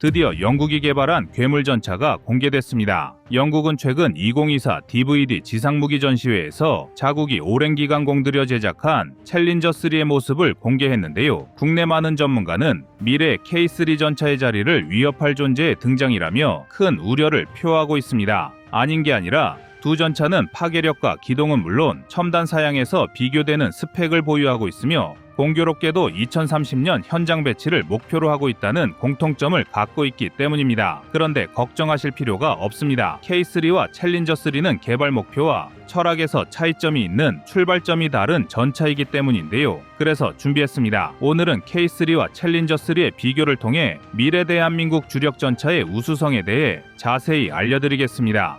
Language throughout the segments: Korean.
드디어 영국이 개발한 괴물전차가 공개됐습니다. 영국은 최근 2024 DVD 지상무기 전시회에서 자국이 오랜 기간 공들여 제작한 챌린저3의 모습을 공개했는데요. 국내 많은 전문가는 미래 K3 전차의 자리를 위협할 존재의 등장이라며 큰 우려를 표하고 있습니다. 아닌 게 아니라 두 전차는 파괴력과 기동은 물론 첨단 사양에서 비교되는 스펙을 보유하고 있으며 공교롭게도 2030년 현장 배치를 목표로 하고 있다는 공통점을 갖고 있기 때문입니다. 그런데 걱정하실 필요가 없습니다. K3와 챌린저3는 개발 목표와 철학에서 차이점이 있는 출발점이 다른 전차이기 때문인데요. 그래서 준비했습니다. 오늘은 K3와 챌린저3의 비교를 통해 미래 대한민국 주력 전차의 우수성에 대해 자세히 알려드리겠습니다.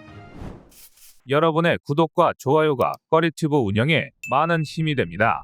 여러분의 구독과 좋아요가 꺼리튜브 운영에 많은 힘이 됩니다.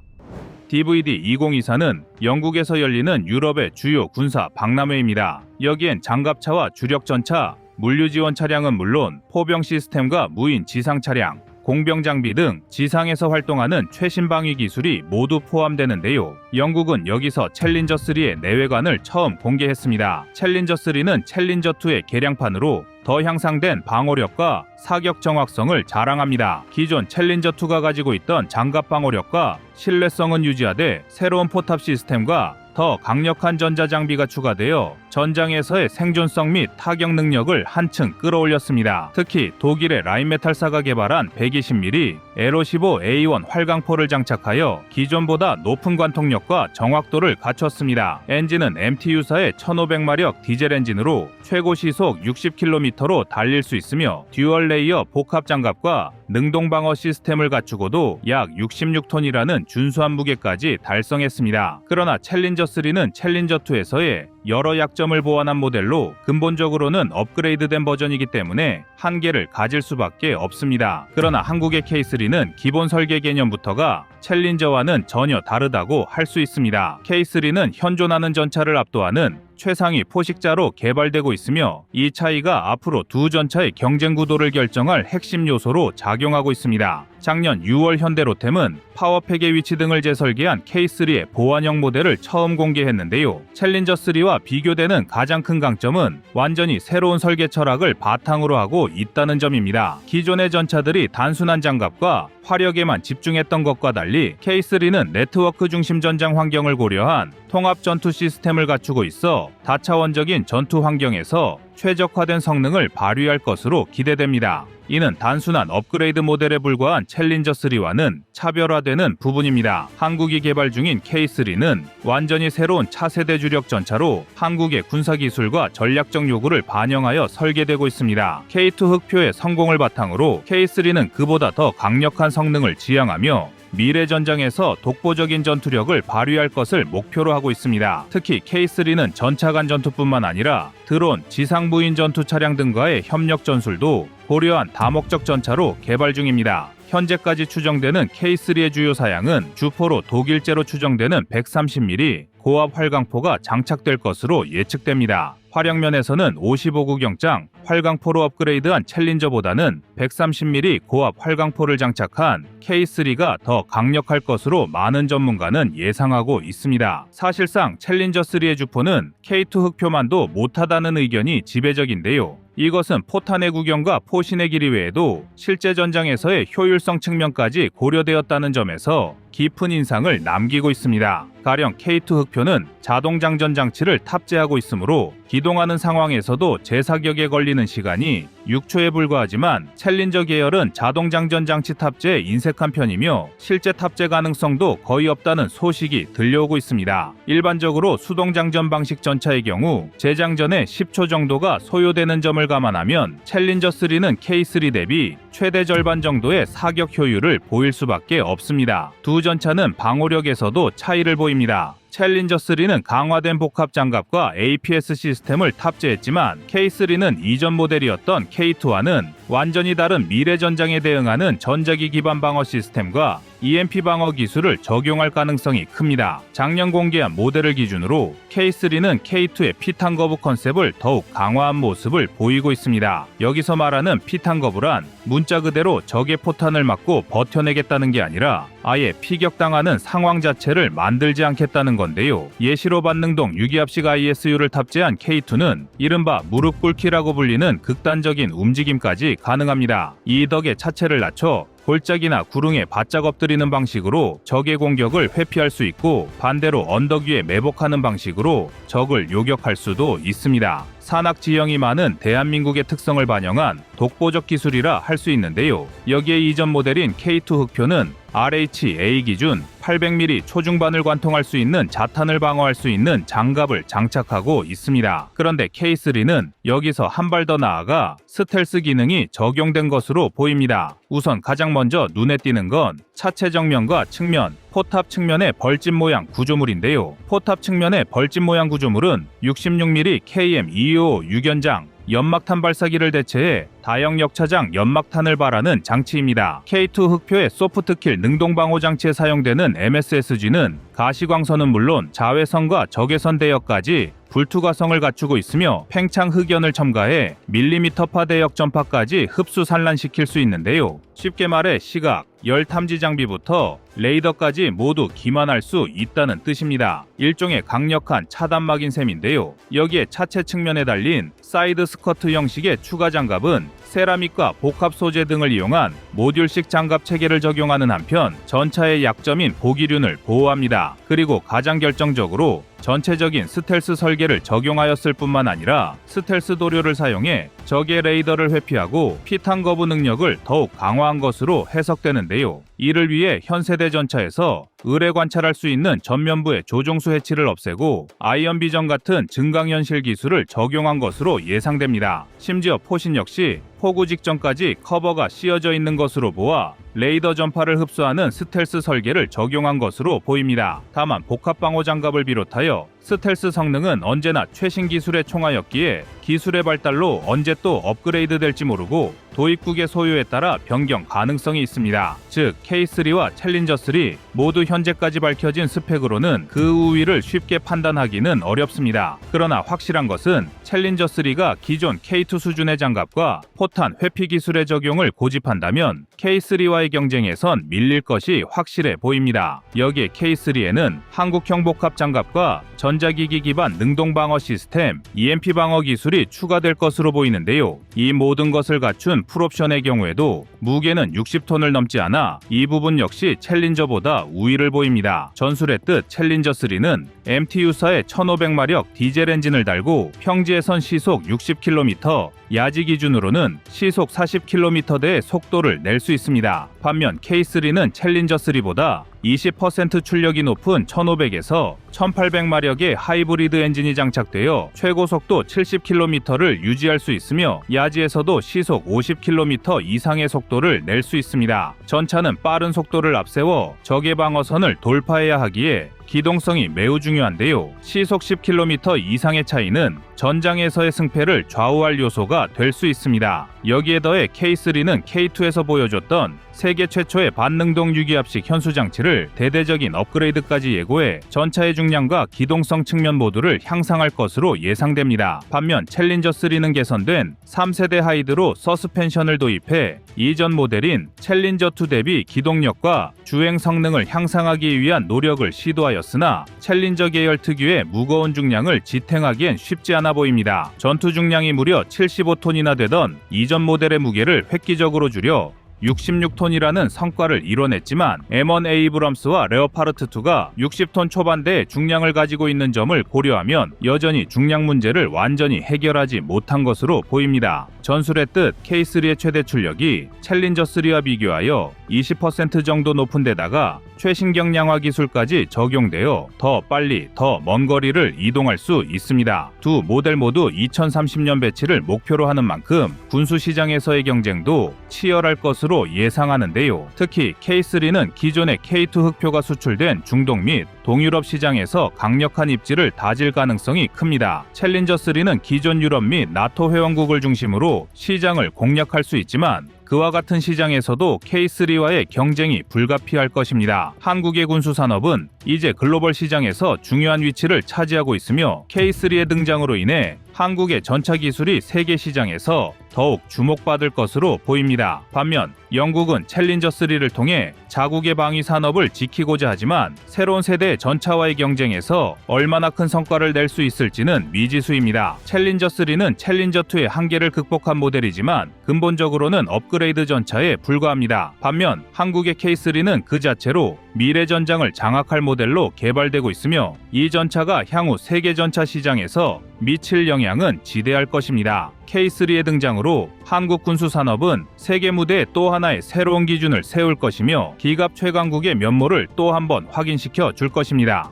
DVD 2024는 영국에서 열리는 유럽의 주요 군사 박람회입니다. 여기엔 장갑차와 주력전차, 물류지원 차량은 물론 포병 시스템과 무인 지상 차량, 공병 장비 등 지상에서 활동하는 최신 방위 기술이 모두 포함되는데요. 영국은 여기서 챌린저3의 내외관을 처음 공개했습니다. 챌린저3는 챌린저2의 개량판으로 더 향상된 방어력과 사격 정확성을 자랑합니다. 기존 챌린저2가 가지고 있던 장갑 방어력과 신뢰성은 유지하되 새로운 포탑 시스템과 더 강력한 전자장비가 추가되어 전장에서의 생존성 및 타격 능력을 한층 끌어올렸습니다. 특히 독일의 라인메탈사가 개발한 120mm L15A1 활강포를 장착하여 기존보다 높은 관통력과 정확도를 갖췄습니다. 엔진은 MTU사의 1500마력 디젤 엔진으로 최고 시속 60km로 달릴 수 있으며 듀얼 레이어 복합 장갑과 능동 방어 시스템을 갖추고도 약 66톤이라는 준수한 무게까지 달성했습니다. 그러나 챌린저3는 챌린저2에서의 여러 약점을 보완한 모델로 근본적으로는 업그레이드된 버전이기 때문에 한계를 가질 수밖에 없습니다. 그러나 한국의 K3는 기본 설계 개념부터가 챌린저와는 전혀 다르다고 할 수 있습니다. K3는 현존하는 전차를 압도하는 최상위 포식자로 개발되고 있으며 이 차이가 앞으로 두 전차의 경쟁 구도를 결정할 핵심 요소로 작용하고 있습니다. 작년 6월 현대로템은 파워팩의 위치 등을 재설계한 K3의 보완형 모델을 처음 공개했는데요. 챌린저3와 비교되는 가장 큰 강점은 완전히 새로운 설계 철학을 바탕으로 하고 있다는 점입니다. 기존의 전차들이 단순한 장갑과 화력에만 집중했던 것과 달리 K3는 네트워크 중심 전장 환경을 고려한 통합 전투 시스템을 갖추고 있어 다차원적인 전투 환경에서 최적화된 성능을 발휘할 것으로 기대됩니다. 이는 단순한 업그레이드 모델에 불과한 챌린저3와는 차별화되는 부분입니다. 한국이 개발 중인 K3는 완전히 새로운 차세대 주력 전차로 한국의 군사기술과 전략적 요구를 반영하여 설계되고 있습니다. K2 흑표의 성공을 바탕으로 K3는 그보다 더 강력한 성능을 지향하며 미래 전장에서 독보적인 전투력을 발휘할 것을 목표로 하고 있습니다. 특히 K3는 전차 간 전투뿐만 아니라 드론, 지상 무인 전투 차량 등과의 협력 전술도 고려한 다목적 전차로 개발 중입니다. 현재까지 추정되는 K3의 주요 사양은 주포로 독일제로 추정되는 130mm 고압 활강포가 장착될 것으로 예측됩니다. 화력면에서는 55구경장 활강포로 업그레이드한 챌린저보다는 130mm 고압 활강포를 장착한 K3가 더 강력할 것으로 많은 전문가는 예상하고 있습니다. 사실상 챌린저3의 주포는 K2 흑표만도 못하다는 의견이 지배적인데요. 이것은 포탄의 구경과 포신의 길이 외에도 실제 전장에서의 효율성 측면까지 고려되었다는 점에서 깊은 인상을 남기고 있습니다. 가령 K2 흑표는 자동 장전 장치를 탑재하고 있으므로 기동하는 상황에서도 재사격에 걸리는 시간이 6초에 불과하지만 챌린저 계열은 자동 장전 장치 탑재에 인색한 편이며 실제 탑재 가능성도 거의 없다는 소식이 들려오고 있습니다. 일반적으로 수동 장전 방식 전차의 경우 재장전에 10초 정도가 소요되는 점을 감안하면 챌린저3는 K3 대비 최대 절반 정도의 사격 효율을 보일 수밖에 없습니다. 두 전차는 방어력에서도 차이를 보입니다. 챌린저3는 강화된 복합 장갑과 APS 시스템을 탑재했지만 K3는 이전 모델이었던 K2와는 완전히 다른 미래 전장에 대응하는 전자기 기반 방어 시스템과 EMP 방어 기술을 적용할 가능성이 큽니다. 작년 공개한 모델을 기준으로 K3는 K2의 피탄 거부 컨셉을 더욱 강화한 모습을 보이고 있습니다. 여기서 말하는 피탄 거부란 문자 그대로 적의 포탄을 맞고 버텨내겠다는 게 아니라 아예 피격당하는 상황 자체를 만들지 않겠다는 건데요. 예시로 반능동 유기압식 ISU를 탑재한 K2는 이른바 무릎 꿇기라고 불리는 극단적인 움직임까지 가능합니다. 이 덕에 차체를 낮춰 골짜기나 구릉에 바짝 엎드리는 방식으로 적의 공격을 회피할 수 있고, 반대로 언덕 위에 매복하는 방식으로 적을 요격할 수도 있습니다. 산악 지형이 많은 대한민국의 특성을 반영한 독보적 기술이라 할 수 있는데요. 여기에 이전 모델인 K2 흑표는 RHA 기준 800mm 초중반을 관통할 수 있는 자탄을 방어할 수 있는 장갑을 장착하고 있습니다. 그런데 K3는 여기서 한 발 더 나아가 스텔스 기능이 적용된 것으로 보입니다. 우선 가장 먼저 눈에 띄는 건 차체 정면과 측면, 포탑 측면의 벌집 모양 구조물인데요. 포탑 측면의 벌집 모양 구조물은 66mm KM225 유견장, 연막탄 발사기를 대체해 다형 역차장 연막탄을 발하는 장치입니다. K2 흑표의 소프트킬 능동방호 장치에 사용되는 MSSG는 가시광선은 물론 자외선과 적외선 대역까지 불투과성을 갖추고 있으며 팽창 흑연을 첨가해 밀리미터파 대역 전파까지 흡수 산란시킬 수 있는데요. 쉽게 말해 시각, 열 탐지 장비부터 레이더까지 모두 기만할 수 있다는 뜻입니다. 일종의 강력한 차단막인 셈인데요. 여기에 차체 측면에 달린 사이드 스커트 형식의 추가 장갑은 세라믹과 복합 소재 등을 이용한 모듈식 장갑 체계를 적용하는 한편 전차의 약점인 보기륜을 보호합니다. 그리고 가장 결정적으로 전체적인 스텔스 설계를 적용하였을 뿐만 아니라 스텔스 도료를 사용해 적의 레이더를 회피하고 피탄 거부 능력을 더욱 강화한 것으로 해석되는데요. 이를 위해 현세대 전차에서 의뢰 관찰할 수 있는 전면부의 조종수 해치를 없애고 아이언 비전 같은 증강현실 기술을 적용한 것으로 예상됩니다. 심지어 포신 역시 포구 직전까지 커버가 씌어져 있는 것으로 보아 레이더 전파를 흡수하는 스텔스 설계를 적용한 것으로 보입니다. 다만 복합방호 장갑을 비롯하여 스텔스 성능은 언제나 최신 기술의 총하였기에 기술의 발달로 언제 또 업그레이드 될지 모르고 도입국의 소요에 따라 변경 가능성이 있습니다. 즉 K3와 챌린저3 모두 현재까지 밝혀진 스펙으로는 그 우위를 쉽게 판단하기는 어렵습니다. 그러나 확실한 것은 챌린저3가 기존 K2 수준의 장갑과 포탄 회피 기술의 적용을 고집한다면 K3와의 경쟁에선 밀릴 것이 확실해 보입니다. 여기에 K3에는 한국형 복합 장갑과 전자기기 기반 능동방어 시스템, EMP 방어 기술이 추가될 것으로 보이는데요. 이 모든 것을 갖춘 풀옵션의 경우에도 무게는 60톤을 넘지 않아 이 부분 역시 챌린저보다 우위를 보입니다. 전술의 뜻 챌린저3는 MTU사의 1500마력 디젤 엔진을 달고 평지에선 시속 60km, 야지 기준으로는 시속 40km대의 속도를 낼 수 있습니다. 반면 K3는 챌린저3보다 20% 출력이 높은 1500에서 1800마력의 하이브리드 엔진이 장착되어 최고 속도 70km를 유지할 수 있으며 야지에서도 시속 50km 이상의 속도를 낼 수 있습니다. 전차는 빠른 속도를 앞세워 적의 방어선을 돌파해야 하기에 기동성이 매우 중요한데요. 시속 10km 이상의 차이는 전장에서의 승패를 좌우할 요소가 될 수 있습니다. 여기에 더해 K3는 K2에서 보여줬던 세계 최초의 반능동 유기압식 현수 장치를 대대적인 업그레이드까지 예고해 전차의 중량과 기동성 측면 모두를 향상할 것으로 예상됩니다. 반면 챌린저3는 개선된 3세대 하이드로 서스펜션을 도입해 이전 모델인 챌린저2 대비 기동력과 주행 성능을 향상하기 위한 노력을 시도하였으나 챌린저 계열 특유의 무거운 중량을 지탱하기엔 쉽지 않아 보입니다. 전투 중량이 무려 75톤이나 되던 이전 모델의 무게를 획기적으로 줄여 66톤이라는 성과를 이뤄냈지만 M1 에이브럼스와 레오파르트2가 60톤 초반대의 중량을 가지고 있는 점을 고려하면 여전히 중량 문제를 완전히 해결하지 못한 것으로 보입니다. 전술의 뜻 K3의 최대 출력이 챌린저3와 비교하여 20% 정도 높은 데다가 최신 경량화 기술까지 적용되어 더 빨리 더 먼 거리를 이동할 수 있습니다. 두 모델 모두 2030년 배치를 목표로 하는 만큼 군수 시장에서의 경쟁도 치열할 것으로 예상하는데요. 특히 K3는 기존의 K2 흑표가 수출된 중동 및 동유럽 시장에서 강력한 입지를 다질 가능성이 큽니다. 챌린저3는 기존 유럽 및 나토 회원국을 중심으로 시장을 공략할 수 있지만 그와 같은 시장에서도 K3와의 경쟁이 불가피할 것입니다. 한국의 군수산업은 이제 글로벌 시장에서 중요한 위치를 차지하고 있으며 K3의 등장으로 인해 한국의 전차 기술이 세계 시장에서 더욱 주목받을 것으로 보입니다. 반면 영국은 챌린저3를 통해 자국의 방위 산업을 지키고자 하지만 새로운 세대의 전차와의 경쟁에서 얼마나 큰 성과를 낼 수 있을지는 미지수입니다. 챌린저3는 챌린저2의 한계를 극복한 모델이지만 근본적으로는 업그레이드 전차에 불과합니다. 반면 한국의 K3는 그 자체로 미래 전장을 장악할 모델로 개발되고 있으며 이 전차가 향후 세계 전차 시장에서 미칠 영향은 지대할 것입니다. K3의 등장으로 한국 군수 산업은 세계 무대에 또 하나의 새로운 기준을 세울 것이며 기갑 최강국의 면모를 또 한번 확인시켜 줄 것입니다.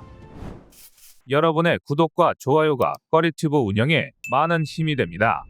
여러분의 구독과 좋아요가 꺼리튜브 운영에 많은 힘이 됩니다.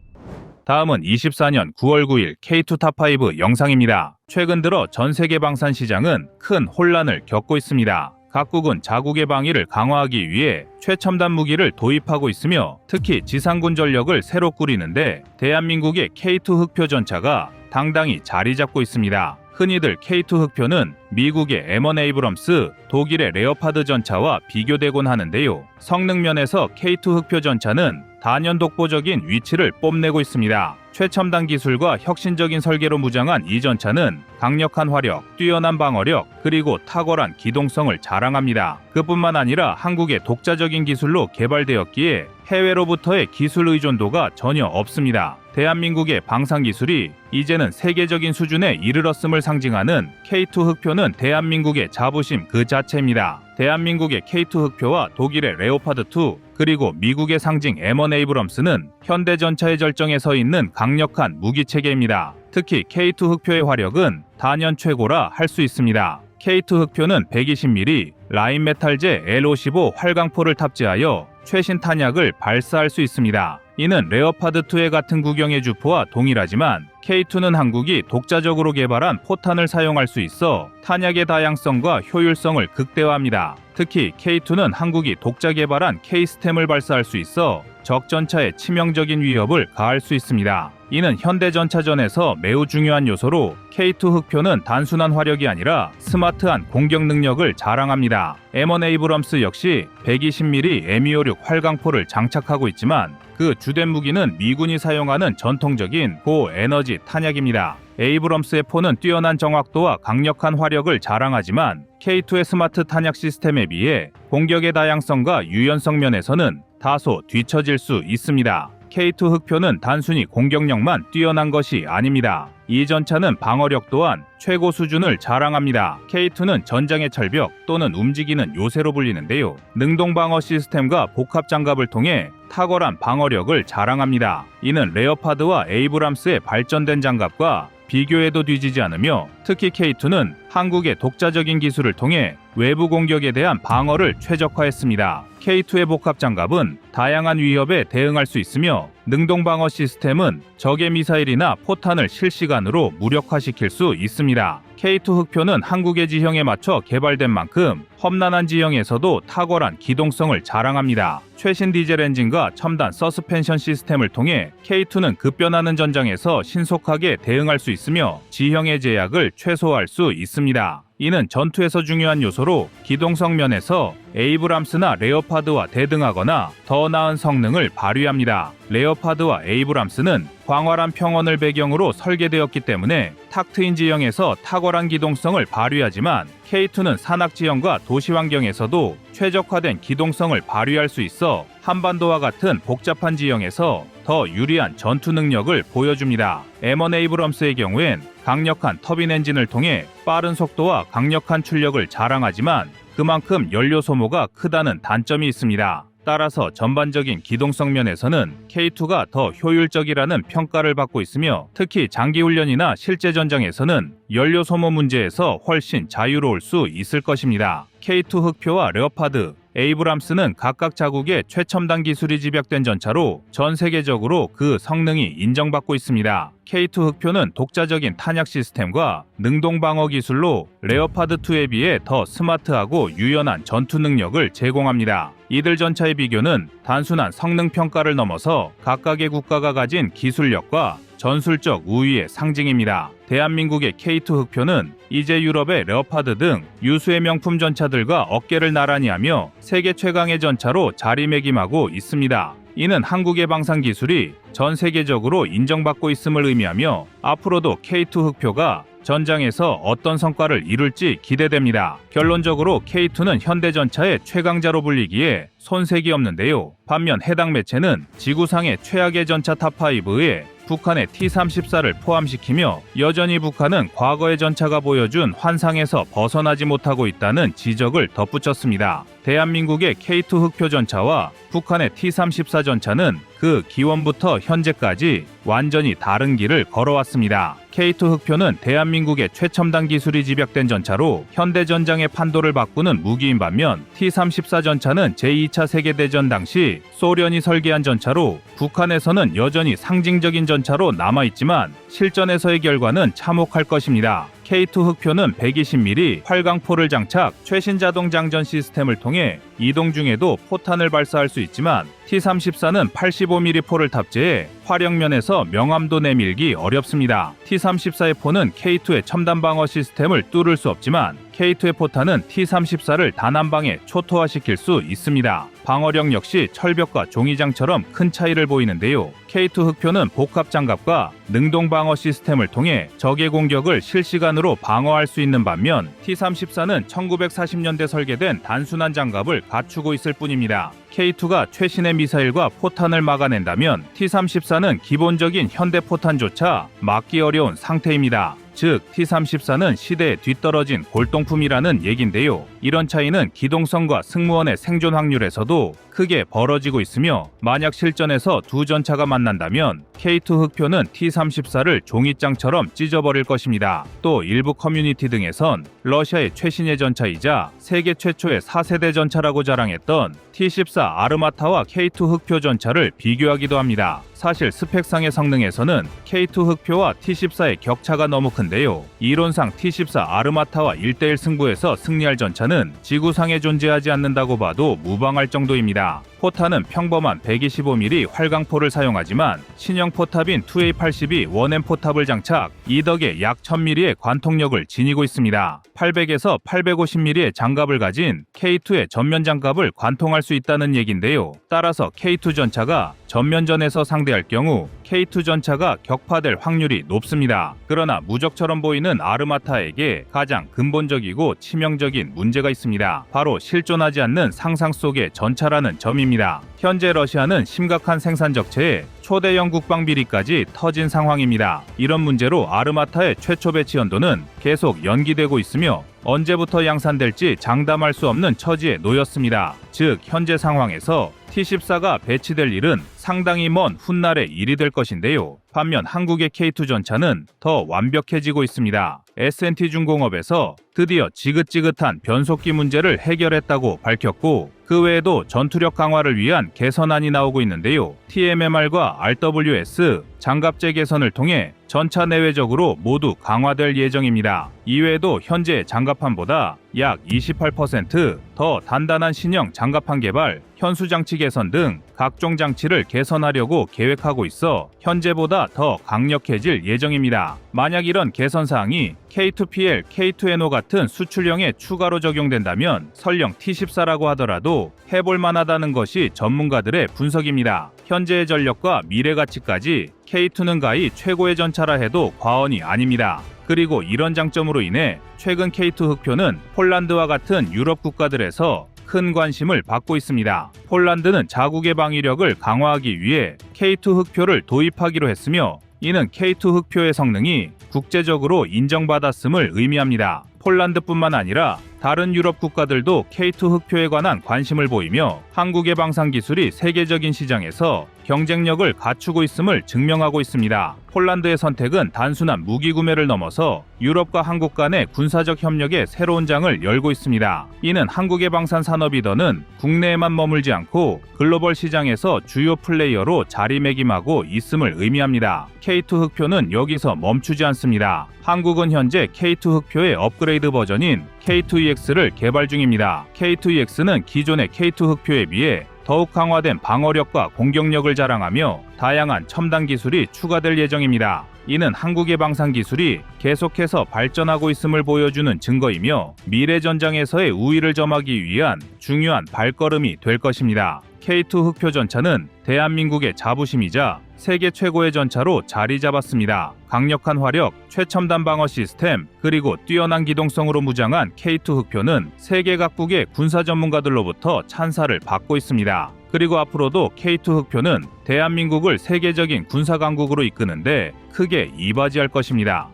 다음은 24년 9월 9일 K2 탑5 영상입니다. 최근 들어 전 세계 방산 시장은 큰 혼란을 겪고 있습니다. 각국은 자국의 방위를 강화하기 위해 최첨단 무기를 도입하고 있으며 특히 지상군 전력을 새로 꾸리는데 대한민국의 K2 흑표 전차가 당당히 자리 잡고 있습니다. 흔히들 K2 흑표는 미국의 M1 에이브럼스, 독일의 레오파드 전차와 비교되곤 하는데요. 성능 면에서 K2 흑표 전차는 단연 독보적인 위치를 뽐내고 있습니다. 최첨단 기술과 혁신적인 설계로 무장한 이 전차는 강력한 화력, 뛰어난 방어력, 그리고 탁월한 기동성을 자랑합니다. 그뿐만 아니라 한국의 독자적인 기술로 개발되었기에 해외로부터의 기술 의존도가 전혀 없습니다. 대한민국의 방산 기술이 이제는 세계적인 수준에 이르렀음을 상징하는 K2 흑표는 대한민국의 자부심 그 자체입니다. 대한민국의 K2 흑표와 독일의 레오파드2 그리고 미국의 상징 M1 에이브럼스는 현대전차의 절정에 서 있는 강력한 무기체계입니다. 특히 K2 흑표의 화력은 단연 최고라 할 수 있습니다. K2 흑표는 120mm 라인메탈제 L55 활강포를 탑재하여 최신 탄약을 발사할 수 있습니다. 이는 레오파드2의 같은 구경의 주포와 동일하지만 K2는 한국이 독자적으로 개발한 포탄을 사용할 수 있어 탄약의 다양성과 효율성을 극대화합니다. 특히 K2는 한국이 독자 개발한 K-스템을 발사할 수 있어 적전차에 치명적인 위협을 가할 수 있습니다. 이는 현대전차전에서 매우 중요한 요소로 K2 흑표는 단순한 화력이 아니라 스마트한 공격 능력을 자랑합니다. M1 에이브럼스 역시 120mm M256 활강포를 장착하고 있지만 그 주된 무기는 미군이 사용하는 전통적인 고에너지 탄약입니다. 에이브럼스의 포는 뛰어난 정확도와 강력한 화력을 자랑하지만 K2의 스마트 탄약 시스템에 비해 공격의 다양성과 유연성 면에서는 다소 뒤처질 수 있습니다. K2 흑표는 단순히 공격력만 뛰어난 것이 아닙니다. 이 전차는 방어력 또한 최고 수준을 자랑합니다. K2는 전장의 철벽 또는 움직이는 요새로 불리는데요. 능동 방어 시스템과 복합 장갑을 통해 탁월한 방어력을 자랑합니다. 이는 레오파드와 에이브람스의 발전된 장갑과 비교해도 뒤지지 않으며 특히 K2는 한국의 독자적인 기술을 통해 외부 공격에 대한 방어를 최적화했습니다. K2의 복합 장갑은 다양한 위협에 대응할 수 있으며 능동 방어 시스템은 적의 미사일이나 포탄을 실시간으로 무력화시킬 수 있습니다. K2 흑표는 한국의 지형에 맞춰 개발된 만큼 험난한 지형에서도 탁월한 기동성을 자랑합니다. 최신 디젤 엔진과 첨단 서스펜션 시스템을 통해 K2는 급변하는 전장에서 신속하게 대응할 수 있으며 지형의 제약을 최소화할 수 있습니다. 이는 전투에서 중요한 요소로 기동성 면에서 에이브람스나 레오파드와 대등하거나 더 나은 성능을 발휘합니다. 레오파드와 에이브람스는 광활한 평원을 배경으로 설계되었기 때문에 탁 트인 지형에서 탁월한 기동성을 발휘하지만 K2는 산악 지형과 도시 환경에서도 최적화된 기동성을 발휘할 수 있어 한반도와 같은 복잡한 지형에서 더 유리한 전투 능력을 보여줍니다. M1 에이브럼스의 경우엔 강력한 터빈 엔진을 통해 빠른 속도와 강력한 출력을 자랑하지만 그만큼 연료 소모가 크다는 단점이 있습니다. 따라서 전반적인 기동성 면에서는 K2가 더 효율적이라는 평가를 받고 있으며 특히 장기훈련이나 실제 전장에서는 연료 소모 문제에서 훨씬 자유로울 수 있을 것입니다. K2 흑표와 레오파드, 에이브람스는 각각 자국의 최첨단 기술이 집약된 전차로 전 세계적으로 그 성능이 인정받고 있습니다. K2 흑표는 독자적인 탄약 시스템과 능동 방어 기술로 레오파드2에 비해 더 스마트하고 유연한 전투 능력을 제공합니다. 이들 전차의 비교는 단순한 성능 평가를 넘어서 각각의 국가가 가진 기술력과 전술적 우위의 상징입니다. 대한민국의 K2 흑표는 이제 유럽의 레오파드 등 유수의 명품 전차들과 어깨를 나란히 하며 세계 최강의 전차로 자리매김하고 있습니다. 이는 한국의 방산 기술이 전 세계적으로 인정받고 있음을 의미하며 앞으로도 K2 흑표가 전장에서 어떤 성과를 이룰지 기대됩니다. 결론적으로 K2는 현대전차의 최강자로 불리기에 손색이 없는데요. 반면 해당 매체는 지구상의 최악의 전차 탑5에 북한의 T-34를 포함시키며 여전히 북한은 과거의 전차가 보여준 환상에서 벗어나지 못하고 있다는 지적을 덧붙였습니다. 대한민국의 K2 흑표 전차와 북한의 T-34 전차는 그 기원부터 현재까지 완전히 다른 길을 걸어왔습니다. K2 흑표는 대한민국의 최첨단 기술이 집약된 전차로 현대전장의 판도를 바꾸는 무기인 반면 T-34 전차는 제2차 세계대전 당시 소련이 설계한 전차로 북한에서는 여전히 상징적인 전차로 남아있지만 실전에서의 결과는 참혹할 것입니다. K2 흑표는 120mm 활강포를 장착, 최신 자동 장전 시스템을 통해 이동 중에도 포탄을 발사할 수 있지만 T-34는 85mm 포를 탑재해 화력면에서 명암도 내밀기 어렵습니다. T-34의 포는 K2의 첨단 방어 시스템을 뚫을 수 없지만 K2의 포탄은 T-34를 단 한 방에 초토화시킬 수 있습니다. 방어력 역시 철벽과 종이장처럼 큰 차이를 보이는데요. K2 흑표는 복합 장갑과 능동 방어 시스템을 통해 적의 공격을 실시간으로 방어할 수 있는 반면 T-34는 1940년대 설계된 단순한 장갑을 갖추고 있을 뿐입니다. K2가 최신의 미사일과 포탄을 막아낸다면 T-34는 기본적인 현대 포탄조차 막기 어려운 상태입니다. 즉 T-34는 시대에 뒤떨어진 골동품이라는 얘긴데요. 이런 차이는 기동성과 승무원의 생존 확률에서도 크게 벌어지고 있으며 만약 실전에서 두 전차가 만난다면 K2 흑표는 T-34를 종이장처럼 찢어버릴 것입니다. 또 일부 커뮤니티 등에선 러시아의 최신의 전차이자 세계 최초의 4세대 전차라고 자랑했던 T-14 아르마타와 K2 흑표 전차를 비교하기도 합니다. 사실 스펙상의 성능에서는 K2 흑표와 T-14의 격차가 너무 큰데요. 이론상 T-14 아르마타와 1대1 승부에서 승리할 전차는 지구상에 존재하지 않는다고 봐도 무방할 정도입니다. 포탄은 평범한 125mm 활강포를 사용하지만 신형 포탑인 2A-82 원엠 포탑을 장착, 이 덕에 약 1000mm의 관통력을 지니고 있습니다. 800에서 850mm의 장갑을 가진 K2의 전면 장갑을 관통할 수 있다는 얘긴데요. 따라서 K2 전차가 전면전에서 상대할 경우 K2 전차가 격파될 확률이 높습니다. 그러나 무적처럼 보이는 아르마타에게 가장 근본적이고 치명적인 문제가 있습니다. 바로 실존하지 않는 상상 속의 전차라는 점입니다. 현재 러시아는 심각한 생산 적체에 초대형 국방 비리까지 터진 상황입니다. 이런 문제로 아르마타의 최초 배치 연도는 계속 연기되고 있으며 언제부터 양산될지 장담할 수 없는 처지에 놓였습니다. 즉 현재 상황에서 T-14가 배치될 일은 상당히 먼 훗날의 일이 될 것인데요. 반면 한국의 K2 전차는 더 완벽해지고 있습니다. S&T중공업에서 드디어 지긋지긋한 변속기 문제를 해결했다고 밝혔고 그 외에도 전투력 강화를 위한 개선안이 나오고 있는데요. TMMR과 RWS, 장갑재 개선을 통해 전차 내외적으로 모두 강화될 예정입니다. 이외에도 현재 장갑판보다 약 28% 단단한 신형 장갑판 개발, 현수 장치 개선 등 각종 장치를 개선하려고 계획하고 있어 현재보다 더 강력해질 예정입니다. 만약 이런 개선 사항이 K2PL, K2NO 같은 수출형에 추가로 적용된다면 설령 T-14라고 하더라도 해볼 만하다는 것이 전문가들의 분석입니다. 현재의 전력과 미래 가치까지 K2는 가히 최고의 전차라 해도 과언이 아닙니다. 그리고 이런 장점으로 인해 최근 K2 흑표는 폴란드와 같은 유럽 국가들에서 큰 관심을 받고 있습니다. 폴란드는 자국의 방위력을 강화하기 위해 K2 흑표를 도입하기로 했으며 이는 K2 흑표의 성능이 국제적으로 인정받았음을 의미합니다. 폴란드뿐만 아니라 다른 유럽 국가들도 K2 흑표에 관한 관심을 보이며 한국의 방산 기술이 세계적인 시장에서 경쟁력을 갖추고 있음을 증명하고 있습니다. 폴란드의 선택은 단순한 무기 구매를 넘어서 유럽과 한국 간의 군사적 협력의 새로운 장을 열고 있습니다. 이는 한국의 방산 산업이더는 국내에만 머물지 않고 글로벌 시장에서 주요 플레이어로 자리매김하고 있음을 의미합니다. K2 흑표는 여기서 멈추지 않습니다. 한국은 현재 K2 흑표의 업그레이드 버전인 K2EX를 개발 중입니다. K2EX는 기존의 K2 흑표에 비해 더욱 강화된 방어력과 공격력을 자랑하며 다양한 첨단 기술이 추가될 예정입니다. 이는 한국의 방산 기술이 계속해서 발전하고 있음을 보여주는 증거이며 미래 전장에서의 우위를 점하기 위한 중요한 발걸음이 될 것입니다. K2 흑표 전차는 대한민국의 자부심이자 세계 최고의 전차로 자리 잡았습니다. 강력한 화력, 최첨단 방어 시스템, 그리고 뛰어난 기동성으로 무장한 K2 흑표는 세계 각국의 군사 전문가들로부터 찬사를 받고 있습니다. 그리고 앞으로도 K2 흑표는 대한민국을 세계적인 군사 강국으로 이끄는데 크게 이바지할 것입니다.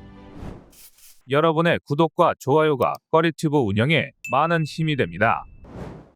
여러분의 구독과 좋아요가 꺼리튜브 운영에 많은 힘이 됩니다.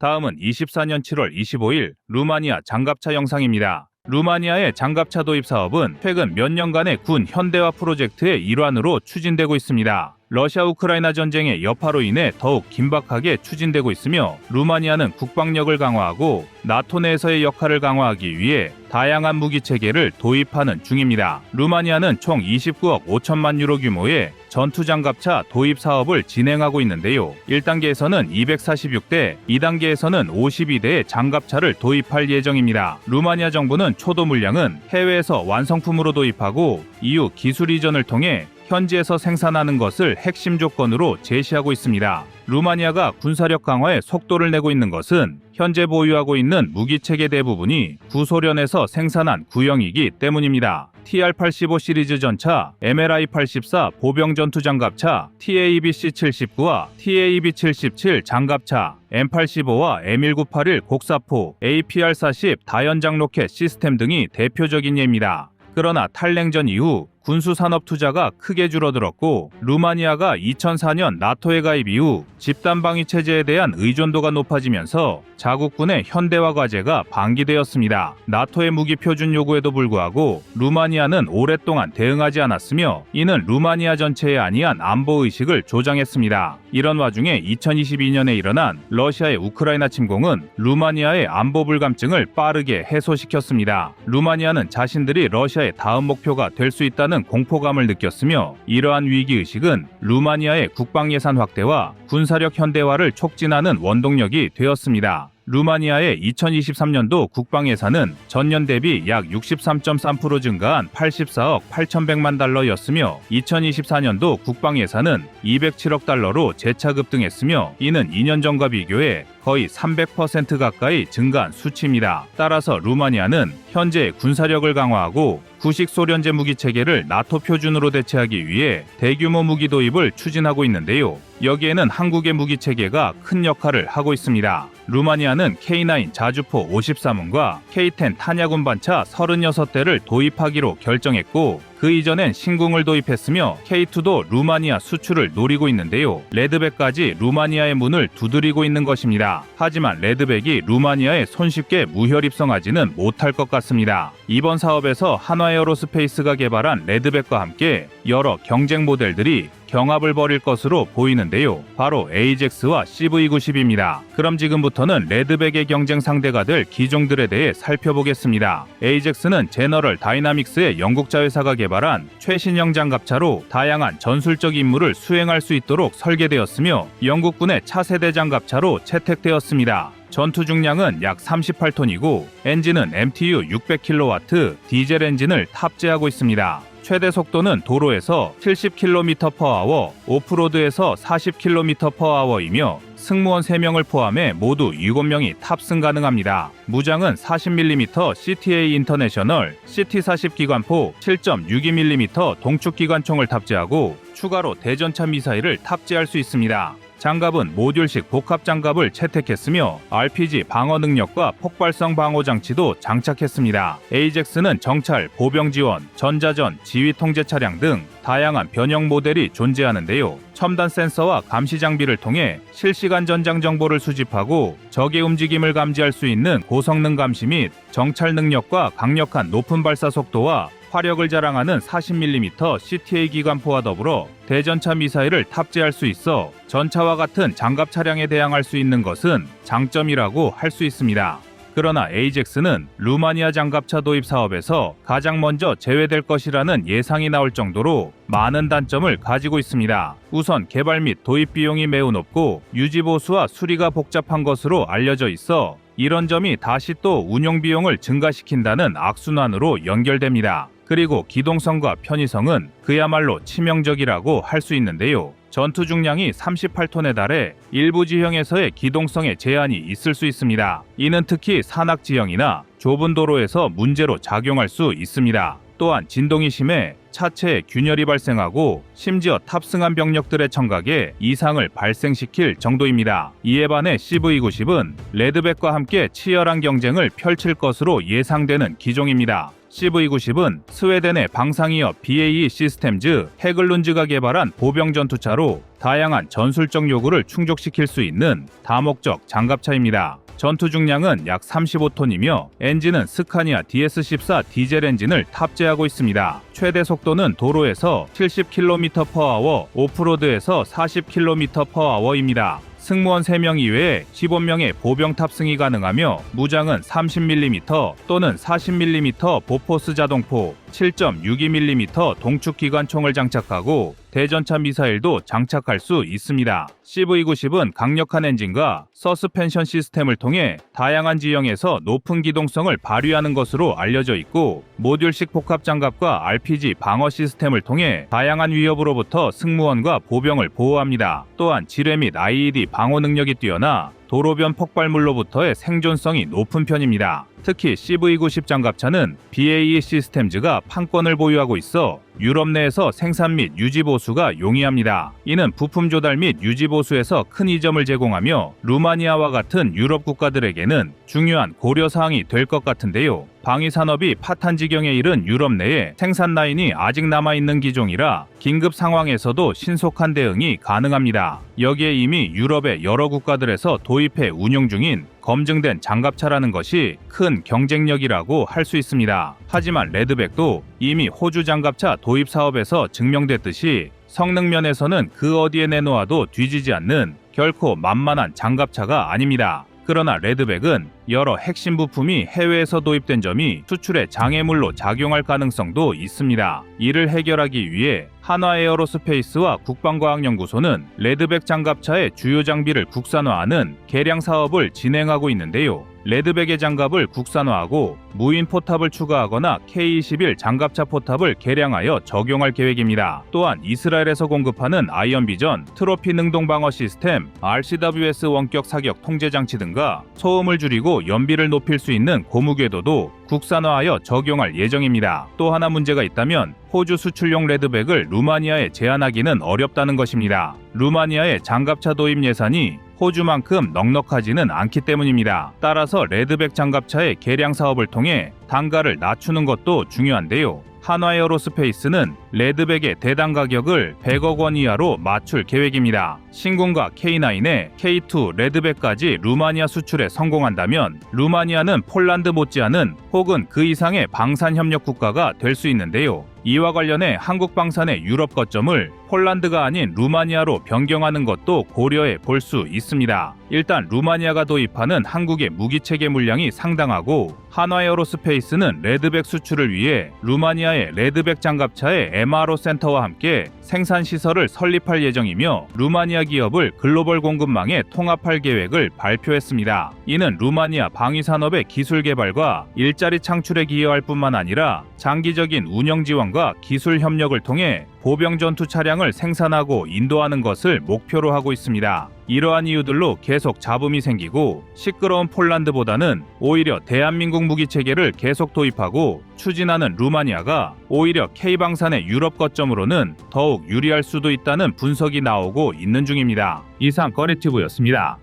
다음은 24년 7월 25일 루마니아 장갑차 영상입니다. 루마니아의 장갑차 도입 사업은 최근 몇 년간의 군 현대화 프로젝트의 일환으로 추진되고 있습니다. 러시아 우크라이나 전쟁의 여파로 인해 더욱 긴박하게 추진되고 있으며 루마니아는 국방력을 강화하고 나토 내에서의 역할을 강화하기 위해 다양한 무기 체계를 도입하는 중입니다. 루마니아는 총 29억 5천만 유로 규모의 전투장갑차 도입 사업을 진행하고 있는데요. 1단계에서는 246대, 2단계에서는 52대의 장갑차를 도입할 예정입니다. 루마니아 정부는 초도 물량은 해외에서 완성품으로 도입하고 이후 기술 이전을 통해 현지에서 생산하는 것을 핵심 조건으로 제시하고 있습니다. 루마니아가 군사력 강화에 속도를 내고 있는 것은 현재 보유하고 있는 무기체계 대부분이 구소련에서 생산한 구형이기 때문입니다. TR-85 시리즈 전차, MLI-84 보병 전투장갑차, TABC-79와 TAB-77 장갑차, M85와 M1981 곡사포, APR-40 다연장 로켓 시스템 등이 대표적인 예입니다. 그러나 탈냉전 이후 군수 산업 투자가 크게 줄어들었고 루마니아가 2004년 나토에 가입 이후 집단 방위 체제에 대한 의존도가 높아지면서 자국군의 현대화 과제가 방기되었습니다. 나토의 무기 표준 요구에도 불구하고 루마니아는 오랫동안 대응하지 않았으며 이는 루마니아 전체에 아니한 안보 의식을 조장했습니다. 이런 와중에 2022년에 일어난 러시아의 우크라이나 침공은 루마니아의 안보 불감증을 빠르게 해소시켰습니다. 루마니아는 자신들이 러시아의 다음 목표가 될 수 있다는 공포감을 느꼈으며 이러한 위기의식은 루마니아의 국방 예산 확대와 군사력 현대화를 촉진하는 원동력이 되었습니다. 루마니아의 2023년도 국방 예산은 전년 대비 약 63.3% 증가한 84억 8,100만 달러였으며 2024년도 국방 예산은 207억 달러로 재차급등했으며 이는 2년 전과 비교해 거의 300% 가까이 증가한 수치입니다. 따라서 루마니아는 현재 군사력을 강화하고 구식 소련제 무기 체계를 나토 표준으로 대체하기 위해 대규모 무기 도입을 추진하고 있는데요. 여기에는 한국의 무기 체계가 큰 역할을 하고 있습니다. 루마니아는 K9 자주포 53문과 K10 탄약 운반차 36대를 도입하기로 결정했고 그 이전엔 신궁을 도입했으며 K2도 루마니아 수출을 노리고 있는데요. 레드백까지 루마니아의 문을 두드리고 있는 것입니다. 하지만 레드백이 루마니아에 손쉽게 무혈 입성하지는 못할 것 같습니다. 이번 사업에서 한화에어로스페이스가 개발한 레드백과 함께 여러 경쟁 모델들이 경합을 벌일 것으로 보이는데요. 바로 에이젝스와 CV90입니다. 그럼 지금부터는 레드백의 경쟁 상대가 될 기종들에 대해 살펴보겠습니다. 에이젝스는 제너럴 다이나믹스의 영국자 회사가 개발한 최신형 장갑차로 다양한 전술적 임무를 수행할 수 있도록 설계되었으며 영국군의 차세대 장갑차로 채택되었습니다. 전투 중량은 약 38톤이고 엔진은 MTU 600kW 디젤 엔진을 탑재하고 있습니다. 최대 속도는 도로에서 70km/h, 오프로드에서 40km/h이며 승무원 3명을 포함해 모두 7명이 탑승 가능합니다. 무장은 40mm CTA 인터내셔널 CT-40 기관포 7.62mm 동축 기관총을 탑재하고 추가로 대전차 미사일을 탑재할 수 있습니다. 장갑은 모듈식 복합 장갑을 채택했으며 RPG 방어 능력과 폭발성 방어 장치도 장착했습니다. 에이젝스는 정찰, 보병 지원, 전자전, 지휘 통제 차량 등 다양한 변형 모델이 존재하는데요. 첨단 센서와 감시 장비를 통해 실시간 전장 정보를 수집하고 적의 움직임을 감지할 수 있는 고성능 감시 및 정찰 능력과 강력한 높은 발사 속도와 화력을 자랑하는 40mm CTA 기관포와 더불어 대전차 미사일을 탑재할 수 있어 전차와 같은 장갑 차량에 대항할 수 있는 것은 장점이라고 할 수 있습니다. 그러나 에이젝스는 루마니아 장갑차 도입 사업에서 가장 먼저 제외될 것이라는 예상이 나올 정도로 많은 단점을 가지고 있습니다. 우선 개발 및 도입 비용이 매우 높고 유지 보수와 수리가 복잡한 것으로 알려져 있어 이런 점이 다시 또 운용 비용을 증가시킨다는 악순환으로 연결됩니다. 그리고 기동성과 편의성은 그야말로 치명적이라고 할 수 있는데요. 전투 중량이 38톤에 달해 일부 지형에서의 기동성에 제한이 있을 수 있습니다. 이는 특히 산악 지형이나 좁은 도로에서 문제로 작용할 수 있습니다. 또한 진동이 심해 차체에 균열이 발생하고 심지어 탑승한 병력들의 청각에 이상을 발생시킬 정도입니다. 이에 반해 CV90은 레드백과 함께 치열한 경쟁을 펼칠 것으로 예상되는 기종입니다. CV90은 스웨덴의 방상위협 BAE 시스템즈 해글룬즈가 개발한 보병 전투차로 다양한 전술적 요구를 충족시킬 수 있는 다목적 장갑차입니다. 전투 중량은 약 35톤이며 엔진은 스카니아 DS14 디젤 엔진을 탑재하고 있습니다. 최대 속도는 도로에서 70km/h, 오프로드에서 40km/h입니다. 승무원 3명 이외에 15명의 보병 탑승이 가능하며 무장은 30mm 또는 40mm 보포스 자동포, 7.62mm 동축 기관총을 장착하고 대전차 미사일도 장착할 수 있습니다. CV90은 강력한 엔진과 서스펜션 시스템을 통해 다양한 지형에서 높은 기동성을 발휘하는 것으로 알려져 있고 모듈식 복합 장갑과 RPG 방어 시스템을 통해 다양한 위협으로부터 승무원과 보병을 보호합니다. 또한 지뢰 및 IED 방어 능력이 뛰어나 도로변 폭발물로부터의 생존성이 높은 편입니다. 특히 CV90 장갑차는 BAE 시스템즈가 판권을 보유하고 있어 유럽 내에서 생산 및 유지 보수가 용이합니다. 이는 부품 조달 및 유지 보수에서 큰 이점을 제공하며 루마니아와 같은 유럽 국가들에게는 중요한 고려 사항이 될 것 같은데요. 방위 산업이 파탄 지경에 이른 유럽 내에 생산 라인이 아직 남아있는 기종이라 긴급 상황에서도 신속한 대응이 가능합니다. 여기에 이미 유럽의 여러 국가들에서 도입해 운용 중인 검증된 장갑차라는 것이 큰 경쟁력이라고 할 수 있습니다. 하지만 레드백도 이미 호주 장갑차 도입 사업에서 증명됐듯이 성능 면에서는 그 어디에 내놓아도 뒤지지 않는 결코 만만한 장갑차가 아닙니다. 그러나 레드백은 여러 핵심 부품이 해외에서 도입된 점이 수출의 장애물로 작용할 가능성도 있습니다. 이를 해결하기 위해 한화에어로스페이스와 국방과학연구소는 레드백 장갑차의 주요 장비를 국산화하는 개량 사업을 진행하고 있는데요. 레드백의 장갑을 국산화하고 무인 포탑을 추가하거나 K-21 장갑차 포탑을 개량하여 적용할 계획입니다. 또한 이스라엘에서 공급하는 아이언비전, 트로피 능동 방어 시스템, RCWS 원격 사격 통제 장치 등과 소음을 줄이고 연비를 높일 수 있는 고무 궤도도 국산화하여 적용할 예정입니다. 또 하나 문제가 있다면 호주 수출용 레드백을 루마니아에 제한하기는 어렵다는 것입니다. 루마니아의 장갑차 도입 예산이 호주만큼 넉넉하지는 않기 때문입니다. 따라서 레드백 장갑차의 개량 사업을 통해 단가를 낮추는 것도 중요한데요. 한화에어로스페이스는 레드백의 대당 가격을 100억 원 이하로 맞출 계획입니다. 신군과 K9에 K2 레드백까지 루마니아 수출에 성공한다면 루마니아는 폴란드 못지않은 혹은 그 이상의 방산 협력 국가가 될 수 있는데요. 이와 관련해 한국 방산의 유럽 거점을 폴란드가 아닌 루마니아로 변경하는 것도 고려해 볼 수 있습니다. 일단 루마니아가 도입하는 한국의 무기체계 물량이 상당하고 한화에어로스페이스는 레드백 수출을 위해 루마니아의 레드백 장갑차의 MRO 센터와 함께 생산 시설을 설립할 예정이며 루마니아 기업을 글로벌 공급망에 통합할 계획을 발표했습니다. 이는 루마니아 방위 산업의 기술 개발과 일자리 창출에 기여할 뿐만 아니라 장기적인 운영 지원과 기술 협력을 통해 보병 전투 차량을 생산하고 인도하는 것을 목표로 하고 있습니다. 이러한 이유들로 계속 잡음이 생기고 시끄러운 폴란드보다는 오히려 대한민국 무기 체계를 계속 도입하고 추진하는 루마니아가 오히려 K방산의 유럽 거점으로는 더욱 유리할 수도 있다는 분석이 나오고 있는 중입니다. 이상 꺼리튜브였습니다.